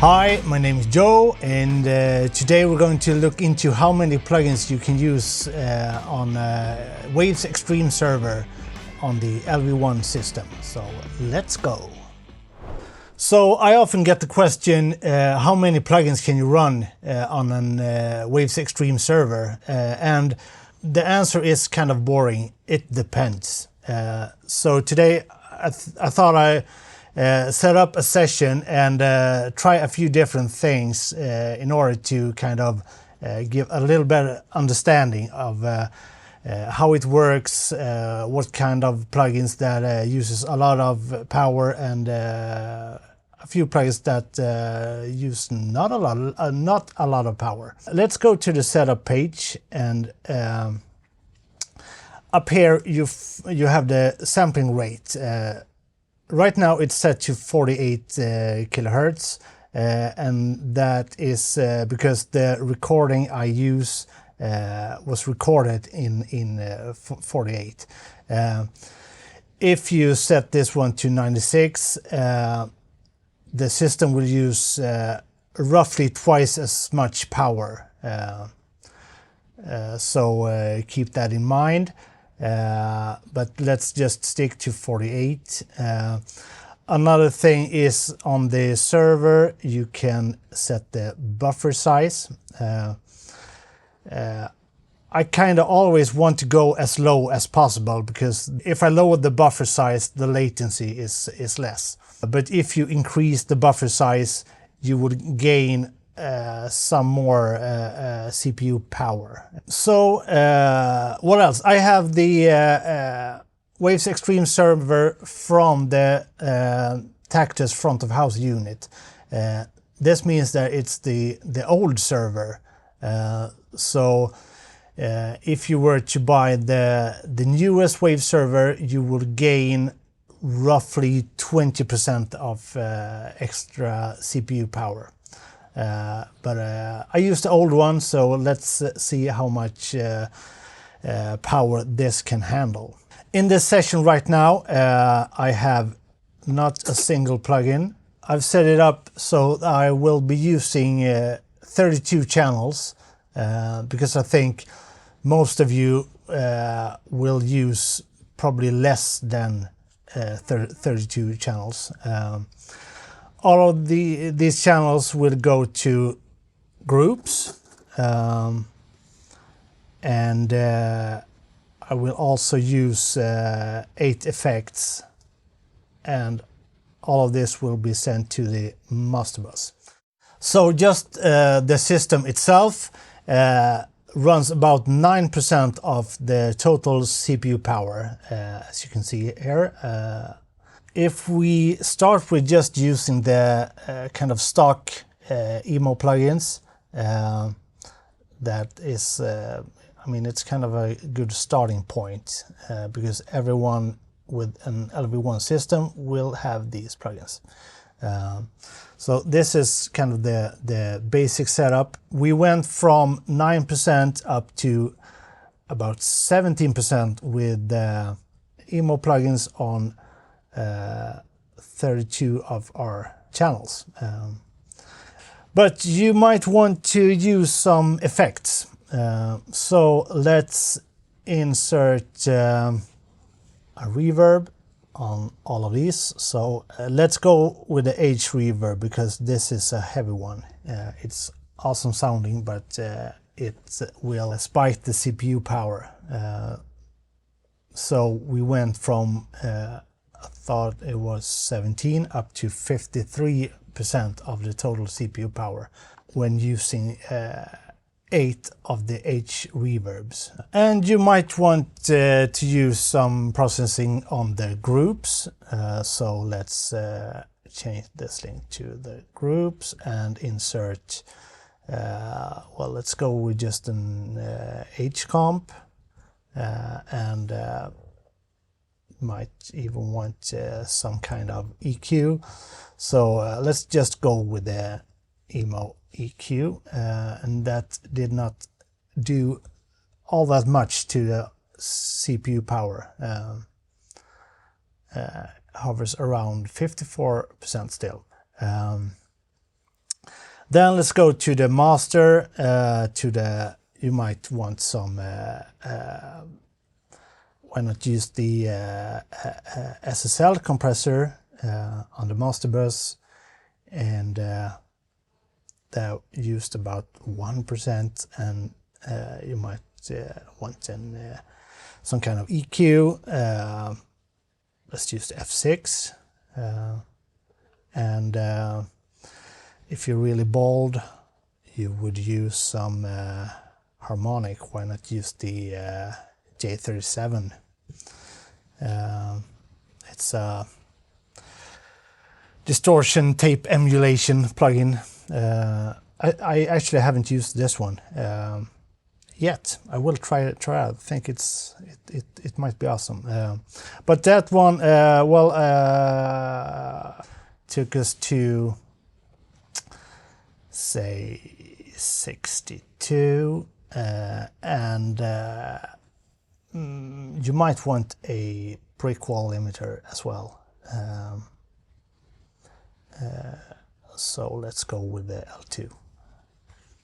Hi, my name is Joe, and today we're going to look into how many plugins you can use on Waves Extreme server on the LV1 system. So let's go. So I often get the question, how many plugins can you run on an Waves Extreme server? And the answer is kind of boring. It depends. So today I thought I set up a session and try a few different things in order to kind of give a little better understanding of how it works, what kind of plugins that uses a lot of power, and a few plugins that use not a lot of power. Let's go to the setup page, and up here you have the sampling rate. Right now it's set to 48 kilohertz, and that is because the recording I use was recorded in 48. If you set this one to 96, the system will use roughly twice as much power. So keep that in mind. But let's just stick to 48. Another thing is, on the server you can set the buffer size. I kind of always want to go as low as possible, because if I lower the buffer size, the latency is less. But if you increase the buffer size, you would gain some more CPU power. So what else? I have the Waves Extreme server from the Tactus front of house unit. This means that it's the old server. So if you were to buy the newest Wave server, you would gain roughly 20% of extra CPU power. But I used the old one, so let's see how much power this can handle. In this session right now, I have not a single plugin. I've set it up so I will be using 32 channels, because I think most of you will use probably less than 32 channels. All of these channels will go to groups, and I will also use 8 effects, and all of this will be sent to the master bus. So just the system itself runs about 9% of the total CPU power, as you can see here. If we start with just using the kind of stock emo plugins, that is, I mean, it's kind of a good starting point, because everyone with an LV1 system will have these plugins. So this is kind of the basic setup. We went from 9% up to about 17% with emo plugins on 32 of our channels. But you might want to use some effects. So let's insert a reverb on all of these. So let's go with the H reverb, because this is a heavy one. It's awesome sounding, but it will spike the CPU power. So we went from I thought it was 17 up to 53% of the total CPU power when using 8 of the H reverbs. And you might want to use some processing on the groups. So let's change this link to the groups and insert, well, let's go with just an H comp, and might even want some kind of EQ. So let's just go with the emo EQ, and that did not do all that much to the CPU power. Hovers around 54% still. Then let's go to the master, you might want some, why not use the SSL compressor on the master bus, and that used about 1%, and you might want some kind of EQ. Let's use the F6, and if you're really bold, you would use some harmonic. Why not use the J37? It's a distortion tape emulation plugin. I actually haven't used this one yet. I will try it. I think it might be awesome. But that one, took us to, say, 62, and you might want a brick wall limiter as well. So let's go with the L2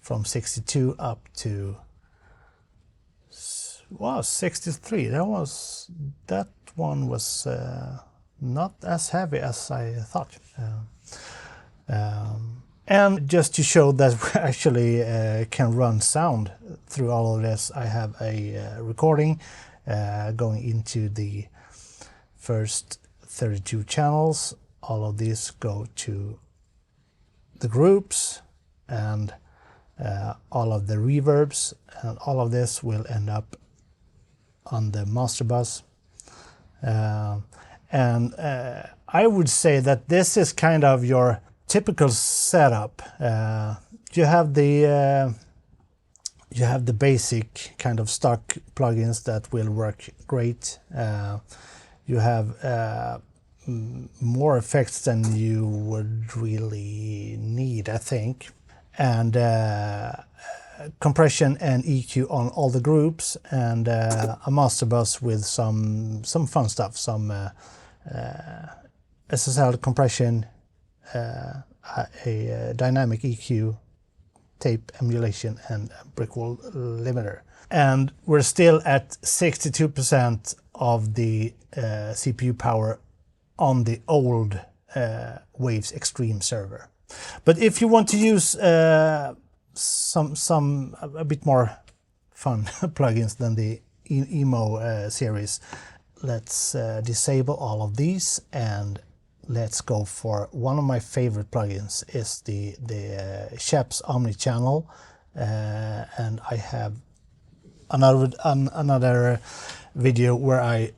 from 62 up to 63. That one was not as heavy as I thought. And just to show that we actually can run sound through all of this, I have a recording going into the first 32 channels. All of these go to the groups, and all of the reverbs, and all of this will end up on the master bus. And I would say that this is kind of your typical setup. You have the basic kind of stock plugins that will work great. You have more effects than you would really need, I think, and compression and EQ on all the groups, and a master bus with some fun stuff, some SSL compression, a dynamic EQ, tape emulation, and a brick wall limiter. And we're still at 62% of the CPU power on the old Waves Extreme server. But if you want to use a bit more fun plugins than the Emo series, let's disable all of these, and let's go for one of my favorite plugins. Is the Scheps Omni channel, and I have another video where I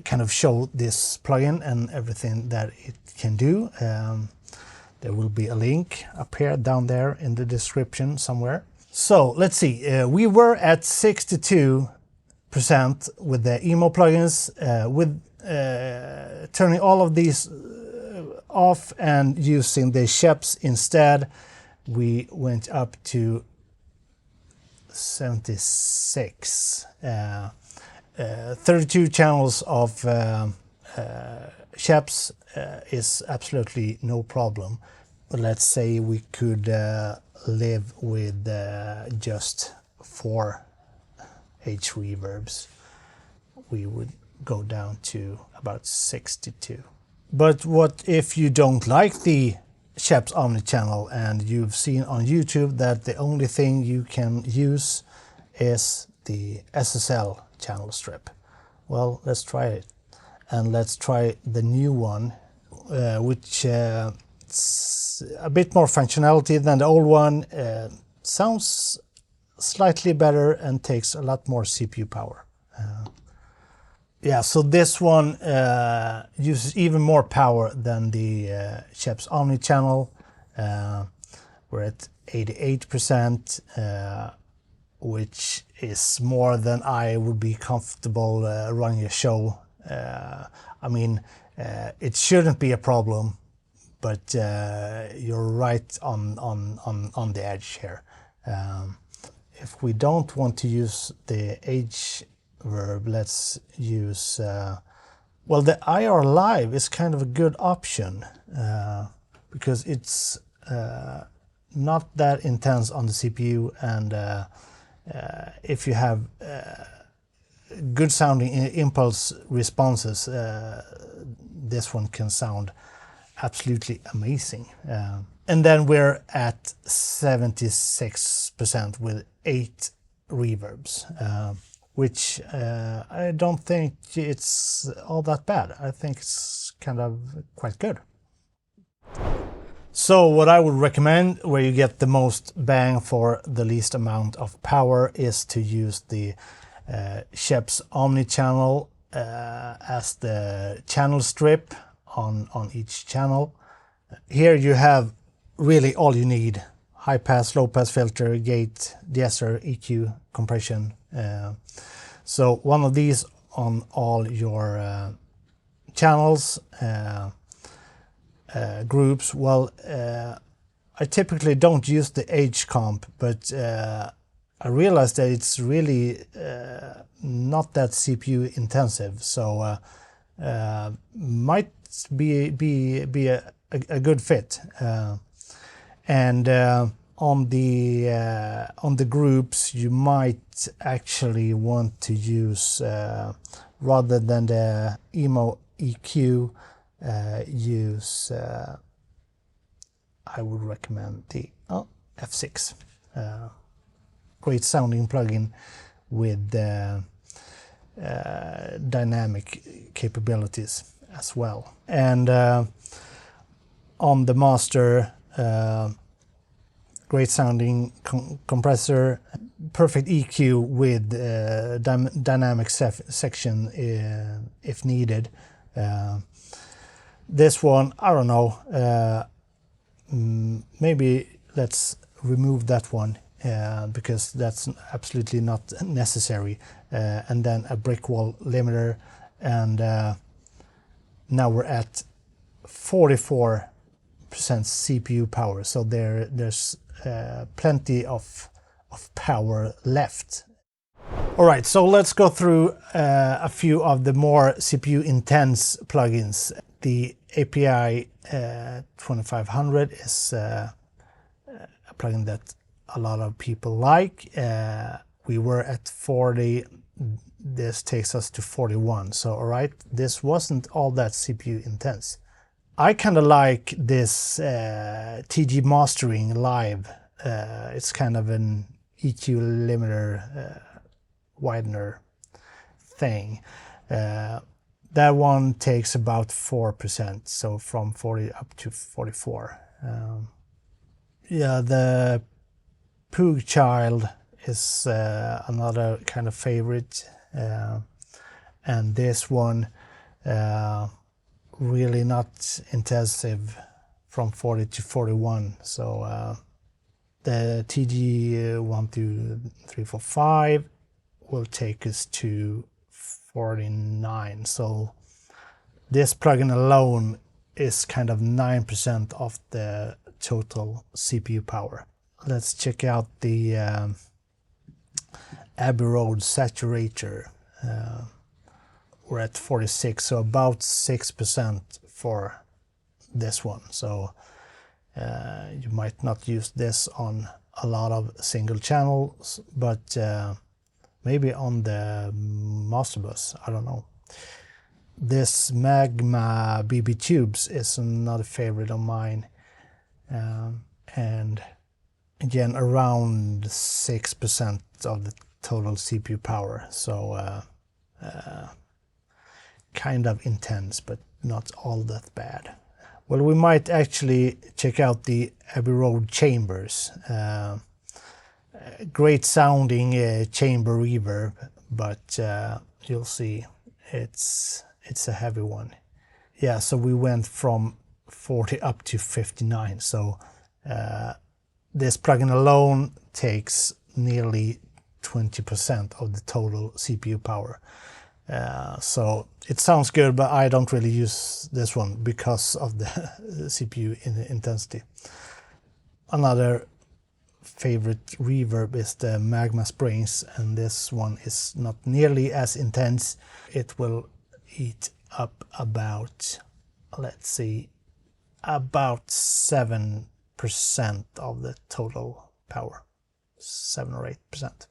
kind of show this plugin and everything that it can do. There will be a link up here, down there in the description somewhere. So let's see, we were at 62% with the Emo plugins. With turning all of these off and using the Scheps instead, we went up to 76. 32 channels of Scheps is absolutely no problem. But let's say we could live with just 4 H reverbs. We would go down to about 62. But what if you don't like the Scheps Omni channel and you've seen on YouTube that the only thing you can use is the SSL channel strip? Well, let's try it, and let's try the new one, which it's a bit more functionality than the old one, sounds slightly better and takes a lot more CPU power. Yeah, so this one uses even more power than the Scheps Omni channel. We're at 88%, which is more than I would be comfortable running a show. I mean, it shouldn't be a problem, but you're right on the edge here. If we don't want to use the H verb, let's use, well, the IR Live is kind of a good option, because it's not that intense on the CPU, and if you have good sounding impulse responses, this one can sound absolutely amazing. And then we're at 76% with 8 reverbs, which I don't think it's all that bad. I think it's kind of quite good. So what I would recommend, where you get the most bang for the least amount of power, is to use the Scheps Omni channel as the channel strip on each channel. Here you have really all you need: high pass, low pass filter, gate, de-esser, EQ, compression. So one of these on all your channels, groups. Well, I typically don't use the H comp, but I realized that it's really not that CPU intensive, so might be a good fit. And on the groups, you might actually want to use, rather than the emo EQ, use, I would recommend the F6. Great sounding plugin with dynamic capabilities as well. And on the master, great sounding compressor, perfect EQ with dynamic section if needed. This one, I don't know, maybe let's remove that one because that's absolutely not necessary. And then a brick wall limiter, and now we're at 44% CPU power, so there's plenty of power left. All right, so let's go through a few of the more CPU intense plugins. The API 2500 is a plugin that a lot of people like. We were at 40, this takes us to 41. So all right, this wasn't all that CPU intense. I kind of like this TG mastering live. It's kind of an EQ limiter widener thing. That one takes about 4%, so from 40 up to 44. Yeah, the Poog Child is another kind of favorite, and this one really not intensive, from 40 to 41. So the TG 1, 2, 3, 4, 5 will take us to 49. So this plugin alone is kind of 9% of the total CPU power. Let's check out the Abbey Road Saturator. We're at 46, so about 6% for this one. So you might not use this on a lot of single channels, but maybe on the master bus, I don't know. This Magma BB Tubes is another favorite of mine, and again around 6% of the total CPU power, so kind of intense, but not all that bad. Well, we might actually check out the Abbey Road Chambers. Great sounding chamber reverb, but you'll see it's a heavy one. Yeah, so we went from 40 up to 59. So this plugin alone takes nearly 20% of the total CPU power. So it sounds good, but I don't really use this one because of the CPU intensity. Another favorite reverb is the Magma Springs, and this one is not nearly as intense. It will eat up about, let's see, about 7% 8% of the total power, 7 or 8%.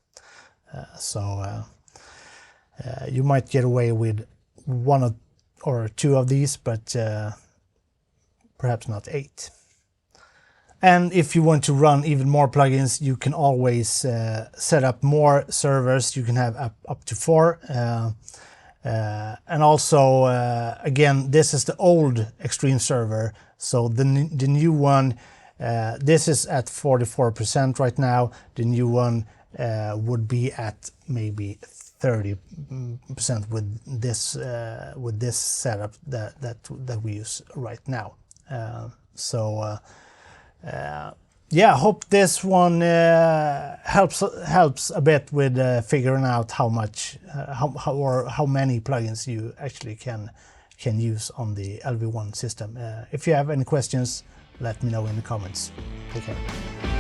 You might get away with 1 or 2 of these, but perhaps not 8. And if you want to run even more plugins, you can always set up more servers. You can have up to 4. And also, again, this is the old Extreme server. So the new one, this is at 44% right now. The new one would be at maybe 30% with this setup that we use right now. Yeah, I hope this one helps a bit with figuring out how much how many plugins you actually can use on the LV1 system. If you have any questions, let me know in the comments. Take care.